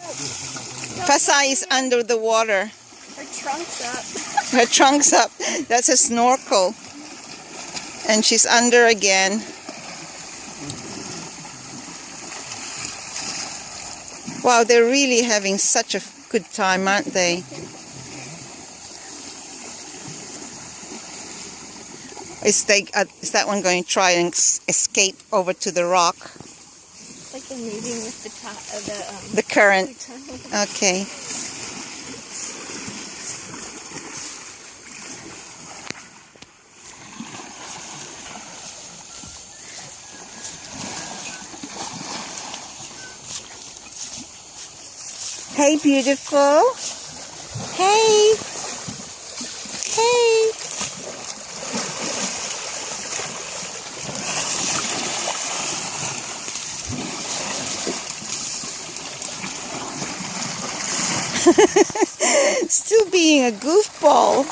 Fasai is under the water. Her trunk's up. Her trunk's up. That's a snorkel. And she's under again. Wow, they're really having such a good time, aren't they? Is that one going to try and escape over to the rock? It's like they're moving with the current. Okay. Hey, beautiful. Hey. Hey. Still being a goofball.